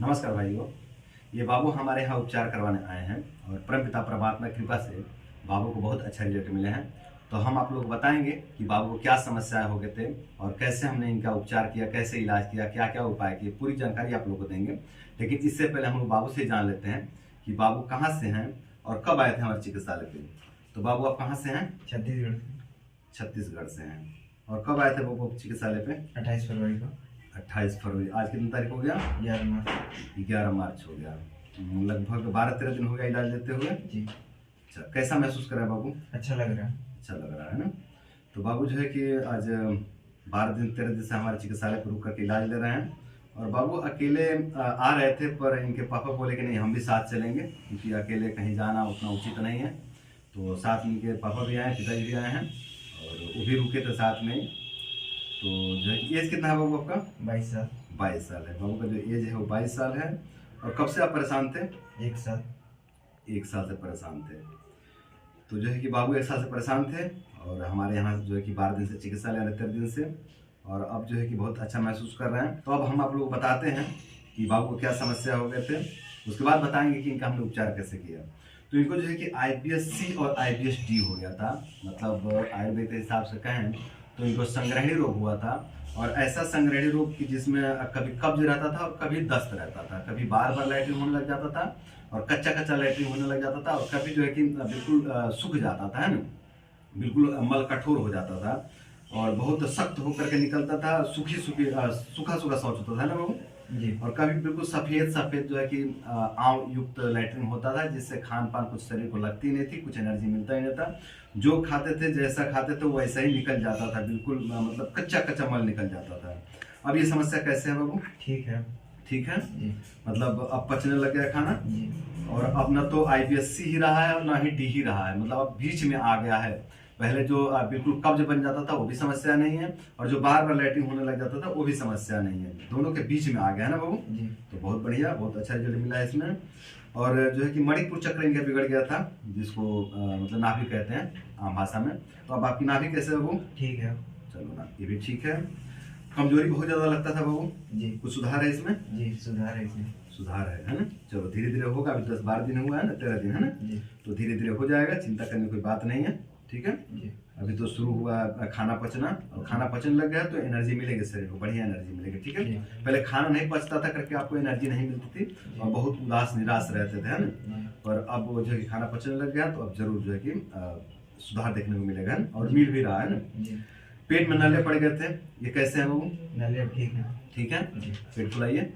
नमस्कार भाइयों। ये बाबू हमारे यहाँ उपचार करवाने आए हैं और परमपिता परमात्मा की कृपा से बाबू को बहुत अच्छा रिजल्ट मिले हैं। तो हम आप लोग को बताएंगे कि बाबू को क्या समस्याएं हो गए थे और कैसे हमने इनका उपचार किया, कैसे इलाज किया, क्या क्या उपाय किए, पूरी जानकारी आप लोग को देंगे। लेकिन इससे पहले हम लोग बाबू से जान लेते हैं कि बाबू कहाँ से हैं और कब आए थे हमारे चिकित्सालय पे। तो बाबू आप कहाँ से हैं? छत्तीसगढ़ से। छत्तीसगढ़ से हैं। और कब आए थे बाबू चिकित्सालय पे? 28 फरवरी को। 28 फरवरी। आज कितनी तारीख हो गया? 11 मार्च। 11 मार्च हो गया। लगभग 12-13 दिन हो गया इलाज लेते हुए। जी। अच्छा, कैसा महसूस कर रहा है बाबू? अच्छा लग रहा है। अच्छा लग रहा है ना। तो बाबू जो है कि आज 12-13 दिन से हमारे चिकित्सालय पर रुक करके इलाज ले रहे हैं। और बाबू अकेले आ रहे थे, पर इनके पापा बोले कि नहीं हम भी साथ चलेंगे, क्योंकि अकेले कहीं जाना उतना उचित नहीं है। तो साथ में इनके पापा भी आए, पिताजी भी आए हैं और वो भी रुके थे साथ में। तो जो है एज कितना है बाबू आपका? 22 साल। 22 साल है बाबू का। जो एज है वो 22 साल है। और कब से आप परेशान थे? 1 साल। 1 साल से परेशान थे। तो जो है कि बाबू 1 साल से परेशान थे और हमारे यहाँ जो है कि 12 दिन से चिकित्सा ले रहे, 13 दिन से, और अब जो है कि बहुत अच्छा महसूस कर रहे हैं। तो अब हम आप लोग बताते हैं कि बाबू को क्या समस्या हो गए थे, उसके बाद बताएंगे कि इनका हमने उपचार कैसे किया। तो इनको जो है कि IBS-C और IBS-D हो गया था। मतलब आयुर्वेद के हिसाब से कहें तो इनको संग्रहणी रोग हुआ था। और ऐसा संग्रहणी रोग कि जिसमें कभी कब्ज रहता था और कभी दस्त रहता था, कभी बार बार लैट्रिन होने लग जाता था और कच्चा कच्चा लैट्रिन होने लग जाता था, और कभी जो है कि बिल्कुल सूख जाता था, है ना, बिल्कुल मल कठोर हो जाता था और बहुत सख्त होकर के निकलता था, सूखा सूखा शौच होता था ना बाबू जी। और कभी बिल्कुल सफेद सफेद जो है कि आंव युक्त लैट्रिन होता था, जिससे खान पान कुछ शरीर को लगती नहीं थी, कुछ एनर्जी मिलता ही नहीं था। जो खाते थे, जैसा खाते थे वैसा ही निकल जाता था, बिल्कुल मतलब कच्चा कच्चा मल निकल जाता था। अब ये समस्या कैसे है बाबू? ठीक है। ठीक है। जी। मतलब अब पचने लग गया खाना जी। और अब न तो IBS-C ही रहा है और ना ही D ही रहा है, मतलब अब बीच में आ गया है। पहले जो बिल्कुल कब्ज बन जाता था वो भी समस्या नहीं है, और जो बार बार लैट्रिन होने लग जाता था वो भी समस्या नहीं है, दोनों के बीच में आ गया है ना बाबू। जी। तो बहुत बढ़िया, बहुत अच्छा रिजल्ट मिला है इसमें। और जो है कि मणिपुर चक्र इनका बिगड़ गया था, जिसको मतलब नाभि कहते हैं आम भाषा में। तो अब आपकी नाभि कैसे है बाबू? ठीक है। चलो ना, ये भी ठीक है। कमजोरी बहुत ज्यादा लगता था बाबू, जी। कुछ सुधार है इसमें? जी, सुधार है इसमें। सुधार है ना। चलो धीरे धीरे होगा, अभी 10-12 दिन हुआ है ना, 13 दिन है ना। जी। तो धीरे धीरे हो जाएगा, चिंता करने की कोई बात नहीं है। ठीक है। जी। अभी तो शुरू हुआ खाना पचना, और खाना पचने लग गया तो एनर्जी मिलेगी शरीर को, बढ़िया एनर्जी मिलेगी। ठीक है। जी। पहले खाना नहीं पचता था करके आपको एनर्जी नहीं मिलती थी और बहुत उदास निराश रहते थे, है ना। जी। पर अब वो जो है कि खाना पचने लग गया तो अब जरूर जो है कि सुधार देखने को मिलेगा, है ना? और मिल भी रहा है ना। जी। पेट में नले पड़ गए थे, ये कैसे है बाबू? नली अब ठीक है। ठीक है। जी। पेट फुलाइए।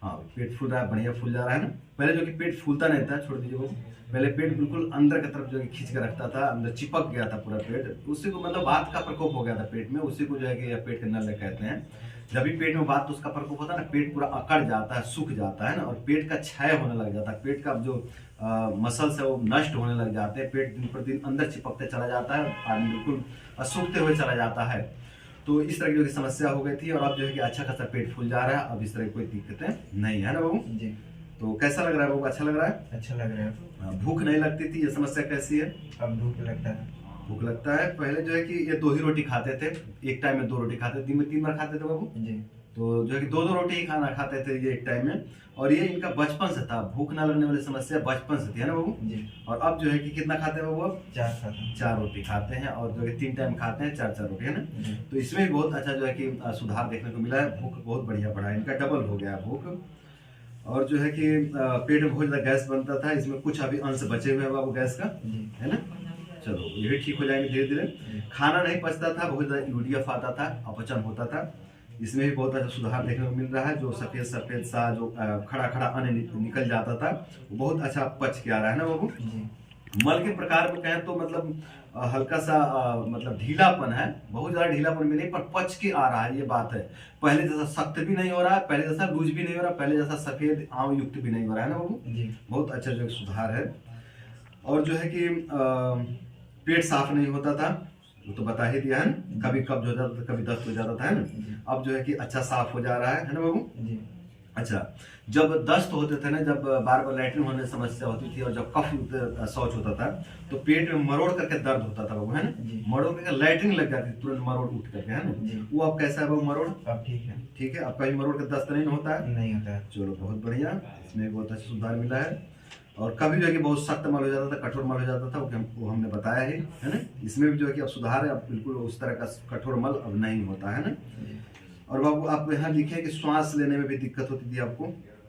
हाँ, पेट फूल रहा है, बढ़िया फूल जा रहा है ना। पहले जो कि पेट फूलता नहीं था, छोड़ दीजिए बाबू। पहले पेट बिल्कुल अंदर की तरफ जो है खींच के रखता था, अंदर चिपक गया था पूरा पेट, उसी को मतलब वात का प्रकोप हो गया था पेट में, उसी को जो है कि पेट के नल कहते हैं। जब भी पेट में वात उसका प्रकोप होता है ना, पेट पूरा अकड़ जाता है, सूख जाता है ना, और पेट का क्षय होने लग जाता है, पेट का जो मसल्स है वो नष्ट होने लग जाते हैं, पेट दिन प्रतिदिन अंदर चिपकते चला जाता है, आदमी बिल्कुल सूखते हुए चला जाता है। तो इस तरह की समस्या हो गई थी और अब जो है कि अच्छा खासा पेट फूल जा रहा है, अब इस तरह की कोई दिक्कतें नहीं है ना बाबू। जी। तो कैसा लग रहा है बाबू? अच्छा लग रहा है? अच्छा लग रहा है। भूख नहीं लगती थी, ये समस्या कैसी है? अब भूख लगता है। भूख लगता है। पहले जो है कि ये 2 ही रोटी खाते थे, एक टाइम में 2 रोटी खाते थे, दिन में 3 बार खाते थे बाबू। जी। तो जो है कि 2-2 रोटी ही खाना खाते थे ये एक टाइम में, और ये इनका बचपन से था, भूख ना लगने वाली समस्या बचपन से थी, है ना बाबू। जी। और अब जो है कि कितना खाते हैं बाबू? अब 4 खाता हूँ। 4 रोटी खाते हैं, और जो है 3 टाइम खाते हैं, 4-4 रोटी, है ना। जी। तो इसमें भी बहुत अच्छा जो है कि सुधार देखने को मिला है, भूख बहुत बढ़िया बढ़ा है, इनका डबल हो गया है भूख। और जो है कि पेट में बहुत ज्यादा गैस बनता था, इसमें कुछ अभी अंश बचे हुए हैं बाबू गैस का, जी। है ना। चलो ये भी ठीक हो जाएंगे धीरे धीरे। खाना नहीं पचता था, बहुत ज्यादा यूरिया आता था, अपचन होता था, इसमें भी बहुत अच्छा सुधार देखने को मिल रहा है। जो सफेद सफेद सा जो खड़ा खड़ा अन्न निकल जाता था वो बहुत अच्छा पच के आ रहा है ना बाबू। जी। मल के प्रकार में कहें तो मतलब हल्का सा मतलब ढीलापन है, बहुत ज्यादा ढीलापन भी नहीं, पर पच के आ रहा है, ये बात है। पहले जैसा सख्त भी नहीं हो रहा है, पहले जैसा लूज भी नहीं हो रहा, पहले जैसा सफेद आंव युक्त भी नहीं हो रहा है ना बाबू। जी। बहुत अच्छा जो सुधार है। और जो है कि पेट साफ नहीं होता था, वो तो बता ही दिया है ना, कभी कब्ज हो जाता था, कभी दस्त हो जाता था, है ना। अब जो है कि अच्छा साफ हो जा रहा है ना बाबू। जी। अच्छा, जब दस्त होते थे ना, जब बार बार लैट्रिन होने की समस्या होती थी और जब कफ शौच होता था तो पेट में मरोड़ करके दर्द होता था बाबू, है ना? जी। मरोड़ करके लैट्रिन लग जाती तुरंत मरोड़ उठ करके, है ना? जी। वो अब कैसा है बाबू मरोड़? अब ठीक है। ठीक है, अब कहीं मरोड़ का दस्त नहीं होता है? नहीं होता है। चलो बहुत बढ़िया, इसमें बहुत अच्छा सुधार मिला है। और कभी जो है कि बहुत सख्त मल हो जाता था, कठोर मल हो जाता था, वो हमने बताया ही, है ना? इसमें भी जो है कि अब सुधार है, अब बिल्कुल उस तरह का कठोर मल अब नहीं होता है ना? जी। और बाबू आप यहाँ लिखे कि श्वास लेने में भी दिक्कत होती थी आपको,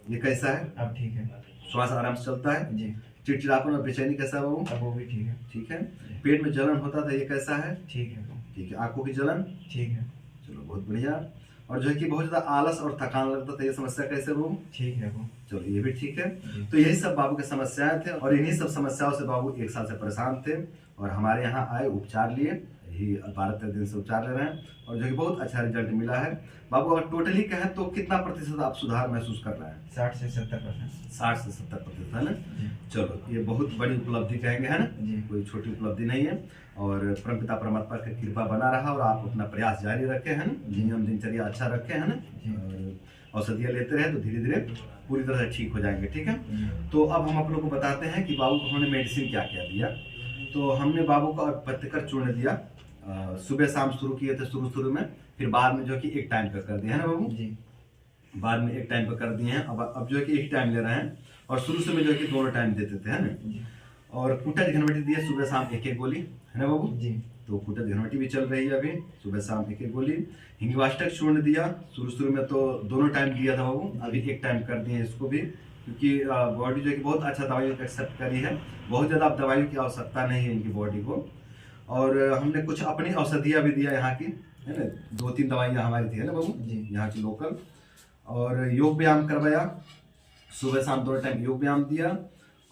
ये कैसा है? अब ठीक है। श्वास आराम से चलता है? जी। चिड़चिड़ापन और बेचैनी कैसा है बाबू? अब वो भी ठीक है। ठीक है। पेट में जलन होता था, ये कैसा है? ठीक है। ठीक है। आंखों की जलन? ठीक है। चलो बहुत बढ़िया। और जो है कि बहुत ज्यादा आलस और थकान लगता था, ये समस्या कैसे बाबू? ठीक है वो। चलो ये भी ठीक है। जी। तो यही सब बाबू की समस्याएं थे और इन्हीं सब समस्याओं से बाबू 1 साल से परेशान थे और हमारे यहाँ आए, उपचार लिए, यही 12-13 दिन से उपचार ले रहे हैं और जो कि बहुत अच्छा रिजल्ट मिला है। बाबू अगर टोटली कहें तो कितना प्रतिशत आप सुधार महसूस कर रहे हैं? 60 से 70%। 60 से 70%, है ना? जी। चलो ये बहुत बड़ी उपलब्धि कहेंगे, है ना? जी। कोई छोटी उपलब्धि नहीं है और परमपिता परमात्मा की कृपा बना रहा और आप अपना प्रयास जारी रखें, है ना? नियम दिनचर्या अच्छा रखें, है ना? जी। और औषधियाँ लेते रहे तो धीरे धीरे पूरी तरह से ठीक हो जाएंगे, ठीक है? जी। तो अब हम आप लोग को बताते हैं कि बाबू को हमने मेडिसिन क्या क्या दिया। तो हमने बाबू का पत्थर चूर्ण दिया, सुबह शाम शुरू किए थे शुरू में, फिर बाद में जो कि एक टाइम पे कर दिया, है ना बाबू? जी। बाद में एक टाइम पे कर दिए हैं, अब जो है कि एक टाइम ले रहे हैं और शुरू से में जो है कि दोनों टाइम देते थे, है ना? जी। और कुटज घनवटी दिया सुबह शाम एक गोली, है ना बाबू? जी। तो कुटज घनवटी भी चल रही है अभी, सुबह शाम एक गोली। हिंगवाष्टक चूर्ण दिया, शुरू में तो दोनों टाइम दिया था बाबू, अभी एक टाइम कर दिए इसको भी, क्योंकि बॉडी जो है कि बहुत अच्छा दवाइयों को एक्सेप्ट करी है, बहुत ज़्यादा अब दवाइयों की आवश्यकता नहीं है इनकी बॉडी को। और हमने कुछ अपनी औषधियाँ भी दिया यहाँ की, है ना? 2-3 दवाइयाँ हमारी थी, है ना बाबू? जी। यहाँ की लोकल। और योग व्यायाम करवाया, सुबह शाम दोनों टाइम योग व्यायाम दिया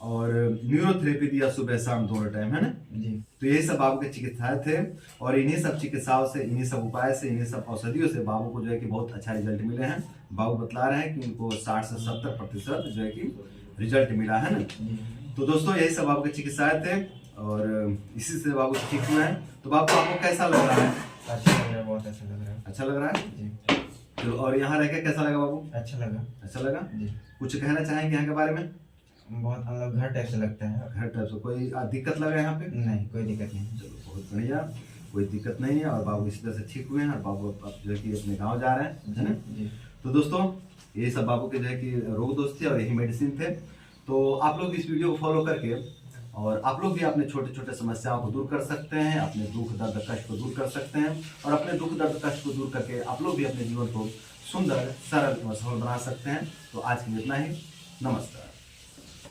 और न्यूरोथेरेपी दिया सुबह शाम दोनों टाइम, है ना? जी। तो यही सब बाबू के चिकित्साएं थे और इन्हीं सब चिकित्साओं से, इन्हीं सब उपाय से, इन्हीं सब औषधियों से बाबू को जो है कि बहुत अच्छा रिजल्ट मिले हैं। बाबू बतला रहे हैं कि उनको 60 से 70% जो है कि रिजल्ट मिला है ना? जी। तो दोस्तों यही सब बाबू के चिकित्साएं थे और इसी से बाबू ठीक हुए हैं। तो बाबू आपको कैसा लग रहा है? अच्छा लग रहा है, बहुत अच्छा लग रहा है। अच्छा लग रहा है? जी। तो और यहाँ रह के कैसा लगा बाबू? अच्छा लगा। अच्छा लगा? जी। कुछ कहना चाहेंगे यहाँ के बारे में? बहुत मतलब घर टाइप से लगता है। घर टाइप से कोई दिक्कत लगा यहाँ पे? नहीं, कोई दिक्कत नहीं। चलो बहुत बढ़िया, कोई दिक्कत नहीं है और बाबू इसी तरह से ठीक हुए हैं और बाबू अब जो है कि अपने गांव जा रहे हैं, है ना? जी। तो दोस्तों ये सब बाबू के जो है कि रोग दोष थे और यही मेडिसिन थे। तो आप लोग इस वीडियो को फॉलो करके और आप लोग भी अपने छोटे छोटे समस्याओं को दूर कर सकते हैं, अपने दुख दर्द कष्ट को दूर कर सकते हैं और अपने दुख दर्द कष्ट को दूर करके आप लोग भी अपने जीवन को सुंदर, सरल और सफल बना सकते हैं। तो आज के लिए इतना ही, नमस्कार।